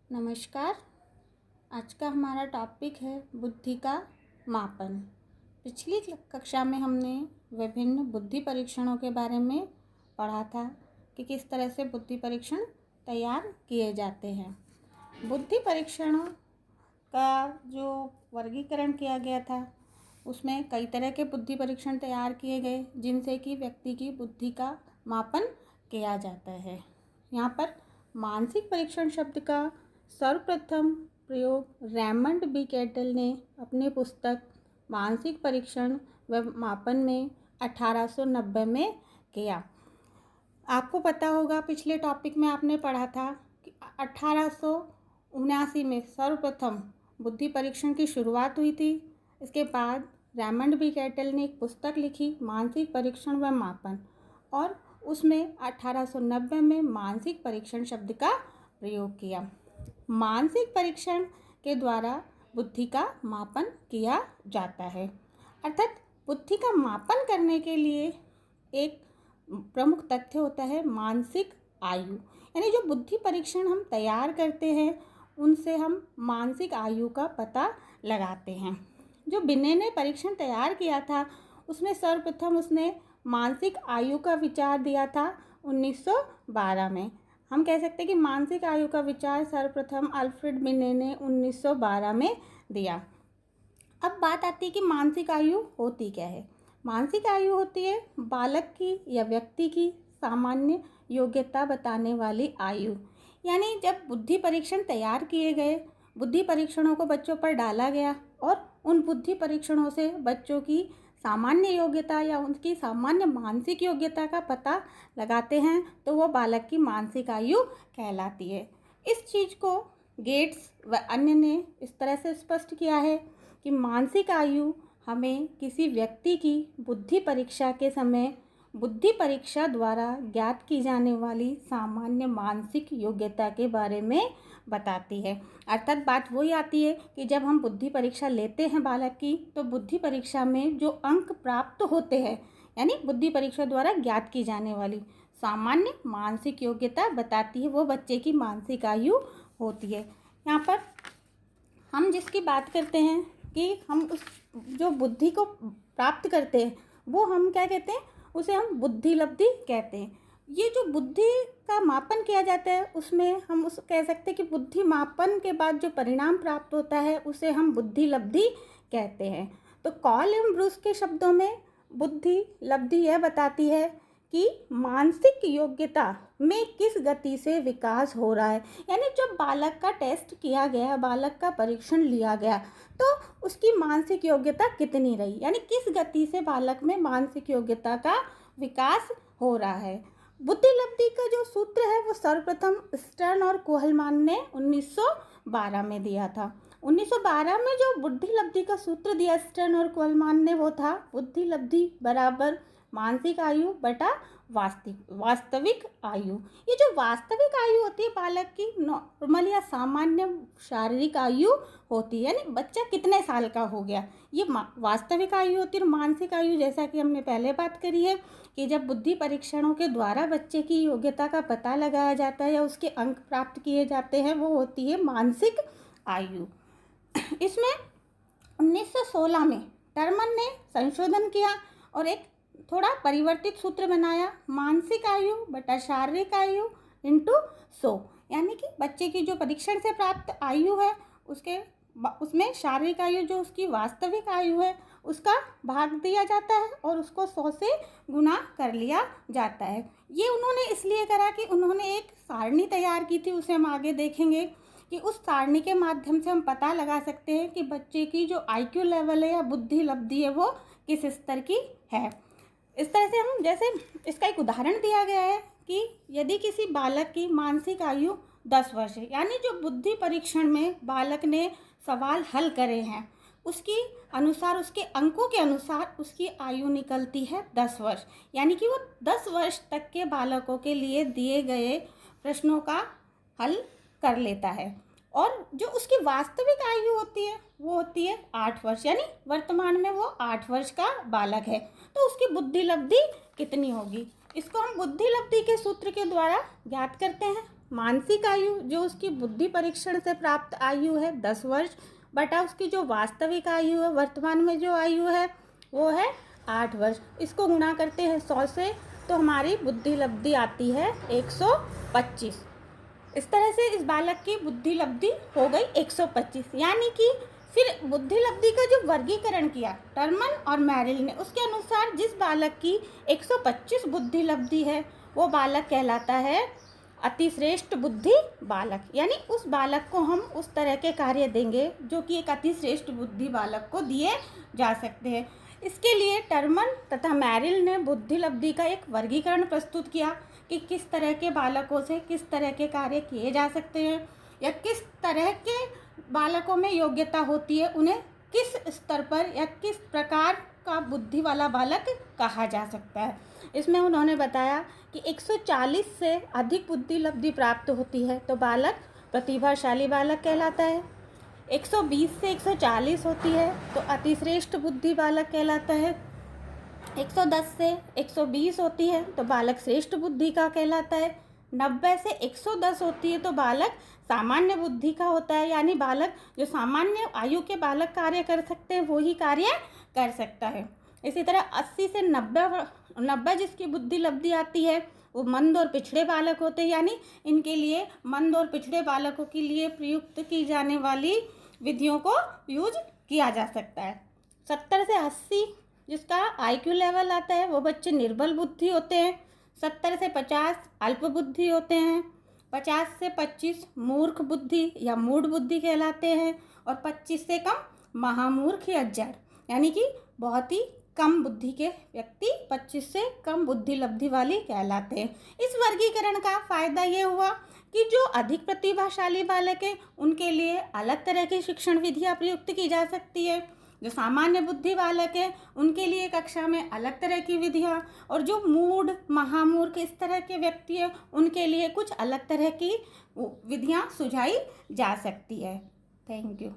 नमस्कार। आज का हमारा टॉपिक है बुद्धि का मापन। पिछली कक्षा में हमने विभिन्न बुद्धि परीक्षणों के बारे में पढ़ा था कि किस तरह से बुद्धि परीक्षण तैयार किए जाते हैं। बुद्धि परीक्षणों का जो वर्गीकरण किया गया था उसमें कई तरह के बुद्धि परीक्षण तैयार किए गए जिनसे कि व्यक्ति की बुद्धि का मापन किया जाता है। यहाँ पर मानसिक परीक्षण शब्द का सर्वप्रथम प्रयोग रेमंड बी कैटल ने अपनी पुस्तक मानसिक परीक्षण व मापन में 1890 में किया। आपको पता होगा पिछले टॉपिक में आपने पढ़ा था कि 1879 में सर्वप्रथम बुद्धि परीक्षण की शुरुआत हुई थी। इसके बाद रेमंड बी कैटल ने एक पुस्तक लिखी मानसिक परीक्षण व मापन और उसमें 1890 में मानसिक परीक्षण शब्द का प्रयोग किया। मानसिक परीक्षण के द्वारा बुद्धि का मापन किया जाता है, अर्थात बुद्धि का मापन करने के लिए एक प्रमुख तथ्य होता है मानसिक आयु। यानी जो बुद्धि परीक्षण हम तैयार करते हैं उनसे हम मानसिक आयु का पता लगाते हैं। जो बिने ने परीक्षण तैयार किया था उसमें सर्वप्रथम उसने मानसिक आयु का विचार दिया था 1912 में। हम कह सकते हैं कि मानसिक आयु का विचार सर्वप्रथम अल्फ्रेड बिने ने 1912 में दिया। अब बात आती है कि मानसिक आयु होती क्या है। मानसिक आयु होती है बालक की या व्यक्ति की सामान्य योग्यता बताने वाली आयु। यानी जब बुद्धि परीक्षण तैयार किए गए, बुद्धि परीक्षणों को बच्चों पर डाला गया और उन बुद्धि परीक्षणों से बच्चों की सामान्य योग्यता या उनकी सामान्य मानसिक योग्यता का पता लगाते हैं तो वो बालक की मानसिक आयु कहलाती है। इस चीज़ को गेट्स व अन्य ने इस तरह से स्पष्ट किया है कि मानसिक आयु हमें किसी व्यक्ति की बुद्धि परीक्षा के समय बुद्धि परीक्षा द्वारा ज्ञात की जाने वाली सामान्य मानसिक योग्यता के बारे में बताती है। अर्थात बात वही आती है कि जब हम बुद्धि परीक्षा लेते हैं बालक की तो बुद्धि परीक्षा में जो अंक प्राप्त होते हैं यानी बुद्धि परीक्षा द्वारा ज्ञात की जाने वाली सामान्य मानसिक योग्यता बताती है वो बच्चे की मानसिक आयु होती है। यहाँ पर हम जिसकी बात करते हैं कि हम उस जो बुद्धि को प्राप्त करते हैं वो हम क्या कहते हैं, उसे हम बुद्धि लब्धि कहते हैं। ये जो बुद्धि का मापन किया जाता है उसमें हम उस कह सकते हैं कि बुद्धि मापन के बाद जो परिणाम प्राप्त होता है उसे हम बुद्धि लब्धि कहते हैं। तो कॉल एवं ब्रूस के शब्दों में बुद्धि लब्धि यह बताती है कि मानसिक योग्यता में किस गति से विकास हो रहा है। यानी जब बालक का टेस्ट किया गया, बालक का परीक्षण लिया गया तो उसकी मानसिक योग्यता कितनी रही, यानी किस गति से बालक में मानसिक योग्यता का विकास हो रहा है। बुद्धि लब्धि का जो सूत्र है वो सर्वप्रथम स्टर्न और कुहलमान ने 1912 में दिया था। 1912 में जो बुद्धि लब्धि का सूत्र दिया स्टर्न और कुहलमान ने वो था बुद्धि लब्धि बराबर मानसिक आयु बटा वास्तविक आयु। ये जो वास्तविक आयु होती है बालक की नॉर्मल या सामान्य शारीरिक आयु होती है, यानी बच्चा कितने साल का हो गया, ये वास्तविक आयु होती है। और मानसिक आयु जैसा कि हमने पहले बात करी है कि जब बुद्धि परीक्षणों के द्वारा बच्चे की योग्यता का पता लगाया जाता है या उसके अंक प्राप्त किए जाते हैं वो होती है मानसिक आयु। इसमें 1916 में टर्मन ने संशोधन किया और एक थोड़ा परिवर्तित सूत्र बनाया मानसिक आयु बटा शारीरिक आयु इंटू 100। यानी कि बच्चे की जो परीक्षण से प्राप्त आयु है उसमें शारीरिक आयु जो उसकी वास्तविक आयु है उसका भाग दिया जाता है और उसको 100 से गुना कर लिया जाता है। ये उन्होंने इसलिए करा कि उन्होंने एक सारणी तैयार की थी, उसे हम आगे देखेंगे कि उस सारणी के माध्यम से हम पता लगा सकते हैं कि बच्चे की जो IQ लेवल है या बुद्धि लब्धि है वो किस स्तर की है। इस तरह से हम जैसे इसका एक उदाहरण दिया गया है कि यदि किसी बालक की मानसिक आयु 10 वर्ष है, यानी जो बुद्धि परीक्षण में बालक ने सवाल हल करे हैं उसकी अनुसार उसके अंकों के अनुसार उसकी आयु निकलती है 10 वर्ष, यानी कि वो 10 वर्ष तक के बालकों के लिए दिए गए प्रश्नों का हल कर लेता है। और जो उसकी वास्तविक आयु होती है वो होती है 8 वर्ष, यानी वर्तमान में वो 8 वर्ष का बालक है तो उसकी बुद्धि लब्धि कितनी होगी, इसको हम बुद्धि लब्धि के सूत्र के द्वारा ज्ञात करते हैं। मानसिक आयु जो उसकी बुद्धि परीक्षण से प्राप्त आयु है 10 वर्ष बटा उसकी जो वास्तविक आयु है, वर्तमान में जो आयु है वो है 8 वर्ष। इसको गुणा करते हैं 100 से तो हमारी बुद्धि लब्धि आती है 125। इस तरह से इस बालक की बुद्धि लब्धि हो गई 125। यानी कि फिर बुद्धि लब्धि का जो वर्गीकरण किया टर्मन और मैरिल ने, उसके अनुसार जिस बालक की 125 बुद्धि लब्धि है वो बालक कहलाता है अतिश्रेष्ठ बुद्धि बालक। यानी उस बालक को हम उस तरह के कार्य देंगे जो कि एक अतिश्रेष्ठ बुद्धि बालक को दिए जा सकते हैं। इसके लिए टर्मन तथा मैरिल ने बुद्धि लब्धि का एक वर्गीकरण प्रस्तुत किया कि किस तरह के बालकों से किस तरह के कार्य किए जा सकते हैं या किस तरह के बालकों में योग्यता होती है, उन्हें किस स्तर पर या किस प्रकार का बुद्धि वाला बालक कहा जा सकता है। इसमें उन्होंने बताया कि 140 से अधिक बुद्धि लब्धि प्राप्त होती है तो बालक प्रतिभाशाली बालक कहलाता है। 120 से 140 होती है तो अतिश्रेष्ठ बुद्धि बालक कहलाता है। 110 से 120 होती है तो बालक श्रेष्ठ बुद्धि का कहलाता है। 90 से 110 होती है तो बालक सामान्य बुद्धि का होता है। यानी बालक जो सामान्य आयु के बालक कार्य कर सकते हैं वो ही कार्य कर सकता है। इसी तरह 80 से 90 जिसकी बुद्धि लब्धि आती है वो मंद और पिछड़े बालक होते हैं। यानी इनके लिए मंद और पिछड़े बालकों के लिए प्रयुक्त की जाने वाली विधियों को यूज किया जा सकता है। 70 से 80 जिसका IQ लेवल आता है वो बच्चे निर्बल बुद्धि होते हैं। 70 से 50 अल्प बुद्धि होते हैं। 50 से 25 मूर्ख बुद्धि या मूढ़ बुद्धि कहलाते हैं। और 25 से कम महामूर्ख या जड़, यानी कि बहुत ही कम बुद्धि के व्यक्ति 25 से कम बुद्धि लब्धि वाली कहलाते हैं। इस वर्गीकरण का फायदा ये हुआ कि जो अधिक प्रतिभाशाली बालक हैं उनके लिए अलग तरह की शिक्षण विधियाँ प्रयुक्त की जा सकती है। जो सामान्य बुद्धि बालक है उनके लिए कक्षा में अलग तरह की विधियाँ, और जो मूढ़ महामूर्ख इस तरह के व्यक्ति है उनके लिए कुछ अलग तरह की विधियाँ सुझाई जा सकती है। Thank you.